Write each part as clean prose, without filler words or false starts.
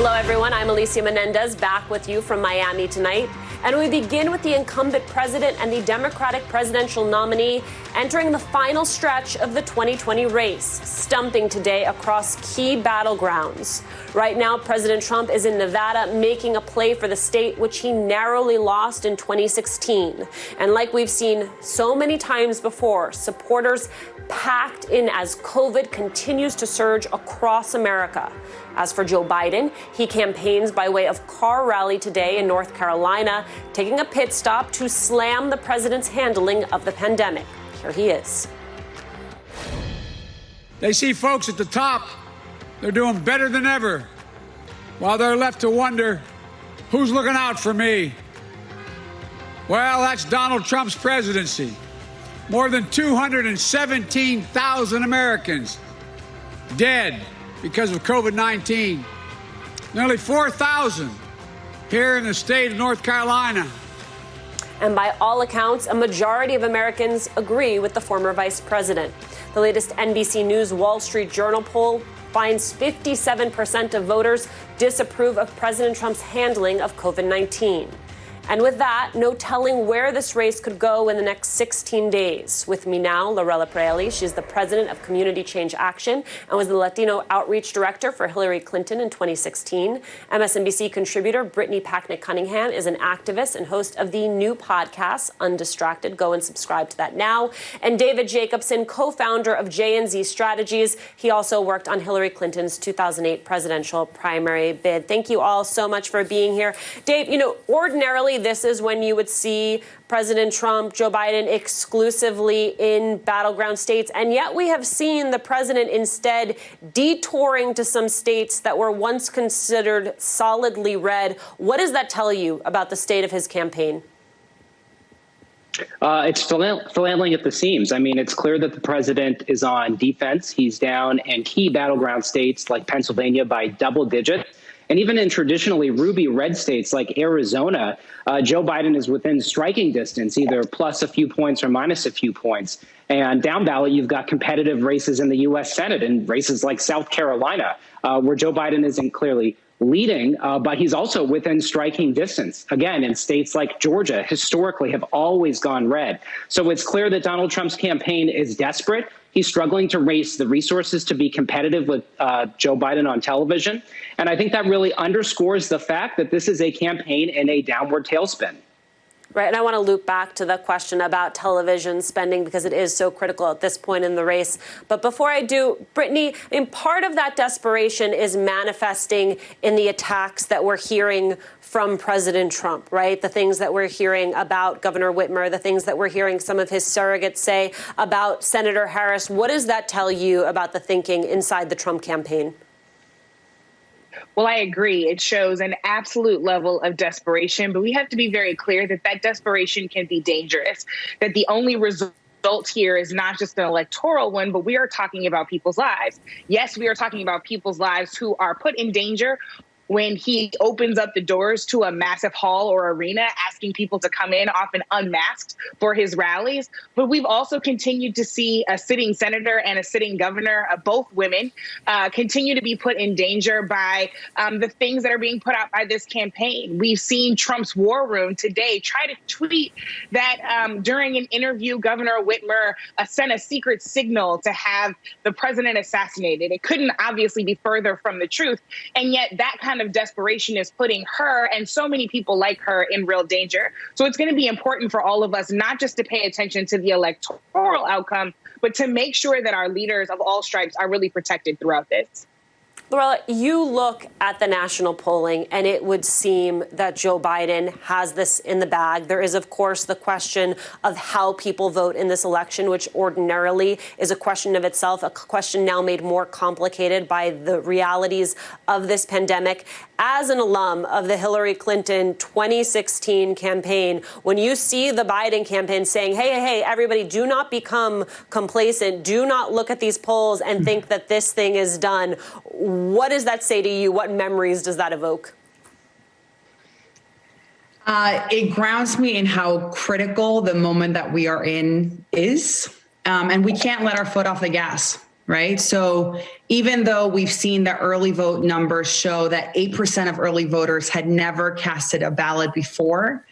Hello, everyone. I'm Alicia Menendez, back with you from Miami tonight. And we begin with the incumbent president and the Democratic presidential nominee entering the final stretch of the 2020 race, stumping today across key battlegrounds. Right now, President Trump is in Nevada making a play for the state, which he narrowly lost in 2016. And like we've seen so many times before, supporters packed in as COVID continues to surge across America. As for Joe Biden, he campaigns by way of car rally today in North Carolina, taking a pit stop to slam the president's handling of the pandemic. Here he is. They see folks at the top, they're doing better than ever, while they're left to wonder, who's looking out for me? Well, that's Donald Trump's presidency. More than 217,000 Americans dead because of COVID-19. Nearly 4,000 here in the state of North Carolina. And by all accounts, a majority of Americans agree with the former vice president. The latest NBC News Wall Street Journal poll finds 57% of voters disapprove of President Trump's handling of COVID-19. And with that, no telling where this race could go in the next 16 days. With me now, Lorella Preali. She's the president of Community Change Action and was the Latino outreach director for Hillary Clinton in 2016. MSNBC contributor Brittany Packnett-Cunningham is an activist and host of the new podcast, Undistracted. Go and subscribe to that now. And David Jacobson, co-founder of J&Z Strategies. He also worked on Hillary Clinton's 2008 presidential primary bid. Thank you all so much for being here. Dave, ordinarily, this is when you would see President Trump, Joe Biden exclusively in battleground states. And yet we have seen the president instead detouring to some states that were once considered solidly red. What does that tell you about the state of his campaign? It's flailing at the seams. I mean, it's clear that the president is on defense. He's down in key battleground states like Pennsylvania by double digits. And even in traditionally ruby red states like Arizona, Joe Biden is within striking distance, either plus a few points or minus a few points. And down ballot, you've got competitive races in the U.S. Senate and races like South Carolina, where Joe Biden isn't clearly leading, but he's also within striking distance. Again, in states like Georgia, historically have always gone red. So it's clear that Donald Trump's campaign is desperate. He's struggling to raise the resources to be competitive with Joe Biden on television. And I think that really underscores the fact that this is a campaign in a downward tailspin. Right. And I want to loop back to the question about television spending because it is so critical at this point in the race. But before I do, Brittany, part of that desperation is manifesting in the attacks that we're hearing from President Trump, right? The things that we're hearing about Governor Whitmer, the things that we're hearing some of his surrogates say about Senator Harris. What does that tell you about the thinking inside the Trump campaign? Well, I agree. It shows an absolute level of desperation, but we have to be very clear that that desperation can be dangerous, that the only result here is not just an electoral one, but we are talking about people's lives. Yes, we are talking about people's lives who are put in danger when he opens up the doors to a massive hall or arena, asking people to come in, often unmasked, for his rallies. But we've also continued to see a sitting senator and a sitting governor, both women, continue to be put in danger by the things that are being put out by this campaign. We've seen Trump's war room today try to tweet that during an interview, Governor Whitmer sent a secret signal to have the president assassinated. It couldn't obviously be further from the truth. And yet that kind of desperation is putting her and so many people like her in real danger. So it's going to be important for all of us not just to pay attention to the electoral outcome, but to make sure that our leaders of all stripes are really protected throughout this. Lorella, you look at the national polling, and it would seem that Joe Biden has this in the bag. There is, of course, the question of how people vote in this election, which ordinarily is a question of itself, a question now made more complicated by the realities of this pandemic. As an alum of the Hillary Clinton 2016 campaign, when you see the Biden campaign saying, hey, everybody, do not become complacent, do not look at these polls and think that this thing is done, what does that say to you? What memories does that evoke? It grounds me in how critical the moment that we are in is, and we can't let our foot off the gas. right? So even though we've seen the early vote numbers show that 8% of early voters had never casted a ballot before,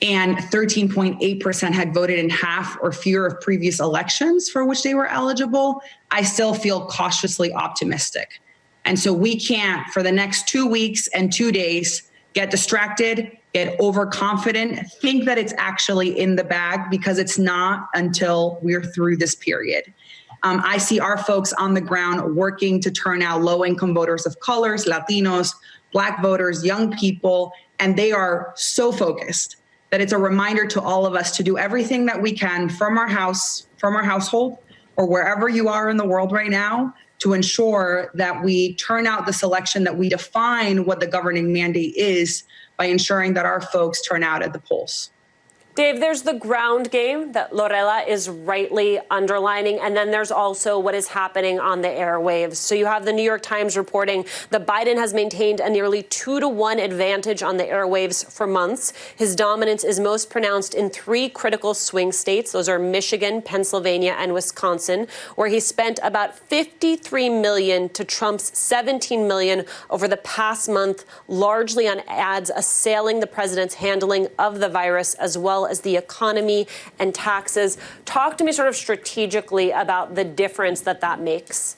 and 13.8% had voted in half or fewer of previous elections for which they were eligible, I still feel cautiously optimistic. And so we can't, for the next 2 weeks and 2 days, get distracted, get overconfident, think that it's actually in the bag, because it's not until we're through this period. I see our folks on the ground working to turn out low-income voters of colors, Latinos, Black voters, young people, and they are so focused that it's a reminder to all of us to do everything that we can from our house, from our household, or wherever you are in the world right now, to ensure that we turn out this election, that we define what the governing mandate is by ensuring that our folks turn out at the polls. Dave, there's the ground game that Lorela is rightly underlining, and then there's also what is happening on the airwaves. So you have the New York Times reporting that Biden has maintained a nearly 2-to-1 advantage on the airwaves for months. His dominance is most pronounced in 3 critical swing states. Those are Michigan, Pennsylvania, and Wisconsin, where he spent about $53 million to Trump's $17 million over the past month, largely on ads assailing the president's handling of the virus, as well as the economy and taxes. Talk to me sort of strategically about the difference that makes.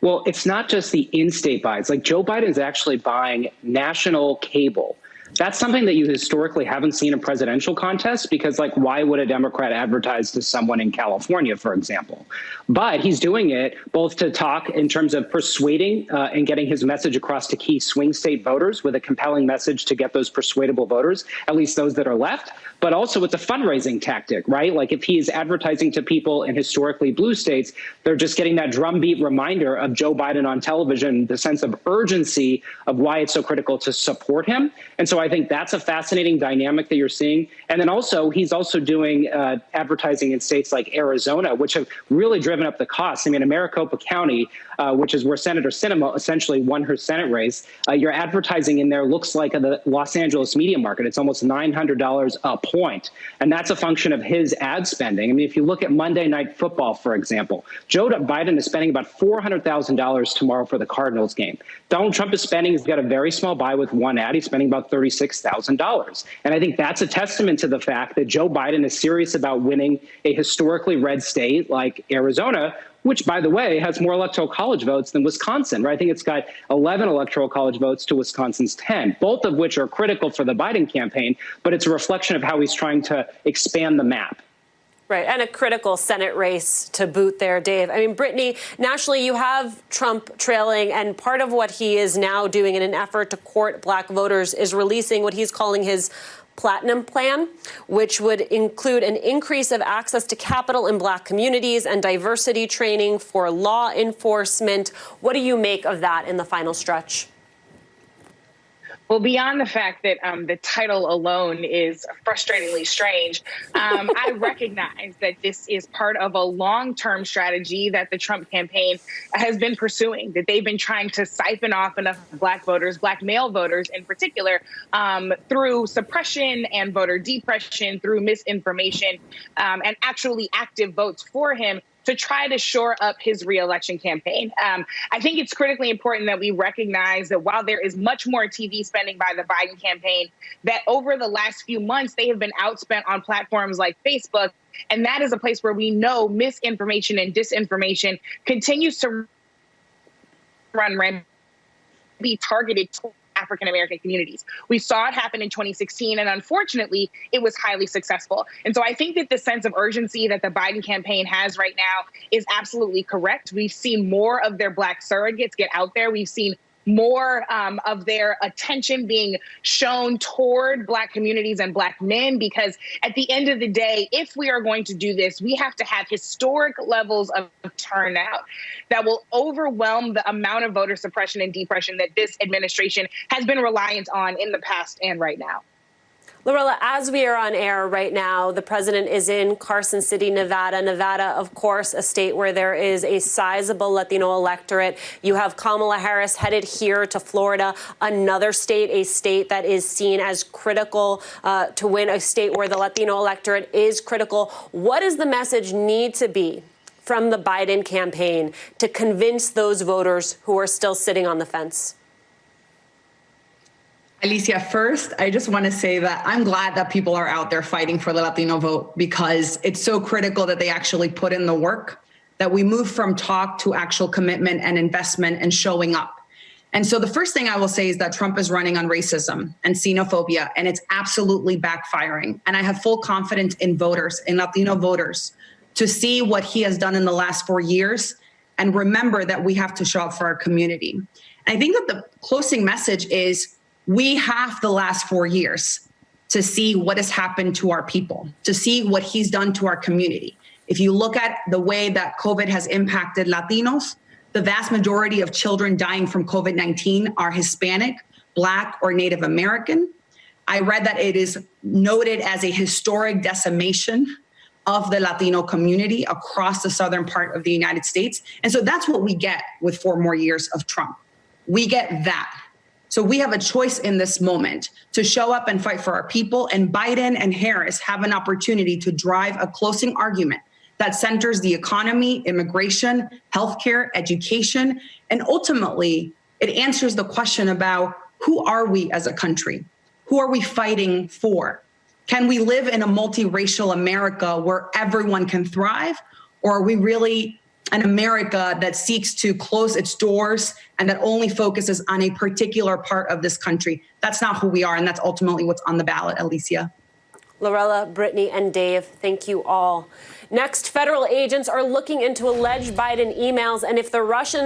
Well, it's not just the in-state buys. Like, Joe Biden's actually buying national cable. That's something that you historically haven't seen in presidential contests, because, like, why would a Democrat advertise to someone in California, for example? But he's doing it both to talk in terms of persuading and getting his message across to key swing state voters with a compelling message to get those persuadable voters, at least those that are left. But also it's a fundraising tactic, right? Like, if he's advertising to people in historically blue states, they're just getting that drumbeat reminder of Joe Biden on television, the sense of urgency of why it's so critical to support him. And so I think that's a fascinating dynamic that you're seeing. And then also, he's also doing advertising in states like Arizona, which have really driven up the costs. I mean, in Maricopa County, which is where Senator Sinema essentially won her Senate race, your advertising in there looks like the Los Angeles media market. It's almost $900 a point. And that's a function of his ad spending. I mean, if you look at Monday Night Football, for example, Joe Biden is spending about $400,000 tomorrow for the Cardinals game. Donald Trump is spending, he's got a very small buy with one ad. He's spending about $36,000. And I think that's a testament to the fact that Joe Biden is serious about winning a historically red state like Arizona, which, by the way, has more electoral college votes than Wisconsin, right? I think it's got 11 electoral college votes to Wisconsin's 10, both of which are critical for the Biden campaign, but it's a reflection of how he's trying to expand the map. Right, and a critical Senate race to boot there, Dave. I mean, Brittany, nationally, you have Trump trailing, and part of what he is now doing in an effort to court Black voters is releasing what he's calling his Platinum Plan, which would include an increase of access to capital in Black communities and diversity training for law enforcement. What do you make of that in the final stretch? Well, beyond the fact that the title alone is frustratingly strange, I recognize that this is part of a long-term strategy that the Trump campaign has been pursuing, that they've been trying to siphon off enough Black voters, Black male voters in particular, through suppression and voter depression, through misinformation, and actually active votes for him, to try to shore up his reelection campaign. I think it's critically important that we recognize that while there is much more TV spending by the Biden campaign, that over the last few months, they have been outspent on platforms like Facebook. And that is a place where we know misinformation and disinformation continues to run rampant, be targeted toward African-American communities. We saw it happen in 2016, and unfortunately, it was highly successful. And so I think that the sense of urgency that the Biden campaign has right now is absolutely correct. We've seen more of their Black surrogates get out there. We've seen more of their attention being shown toward Black communities and Black men, because at the end of the day, if we are going to do this, we have to have historic levels of turnout that will overwhelm the amount of voter suppression and depression that this administration has been reliant on in the past and right now. Lorela, as we are on air right now, the president is in Carson City, Nevada. Nevada, of course, a state where there is a sizable Latino electorate. You have Kamala Harris headed here to Florida, another state, a state that is seen as critical to win, a state where the Latino electorate is critical. What does the message need to be from the Biden campaign to convince those voters who are still sitting on the fence? Alicia, first, I just want to say that I'm glad that people are out there fighting for the Latino vote, because it's so critical that they actually put in the work, that we move from talk to actual commitment and investment and showing up. And so the first thing I will say is that Trump is running on racism and xenophobia, and it's absolutely backfiring. And I have full confidence in voters, in Latino voters, to see what he has done in the last 4 years and remember that we have to show up for our community. And I think that the closing message is we have the last 4 years to see what has happened to our people, to see what he's done to our community. If you look at the way that COVID has impacted Latinos, the vast majority of children dying from COVID-19 are Hispanic, Black, or Native American. I read that it is noted as a historic decimation of the Latino community across the southern part of the United States. And so that's what we get with 4 more years of Trump. We get that. So we have a choice in this moment to show up and fight for our people. And Biden and Harris have an opportunity to drive a closing argument that centers the economy, immigration, healthcare, education, and ultimately it answers the question about who are we as a country? Who are we fighting for? Can we live in a multiracial America where everyone can thrive? Or are we really an America that seeks to close its doors and that only focuses on a particular part of this country? That's not who we are, and that's ultimately what's on the ballot, Alicia. Lorella, Brittany, and Dave, thank you all. Next, federal agents are looking into alleged Biden emails, and if the Russians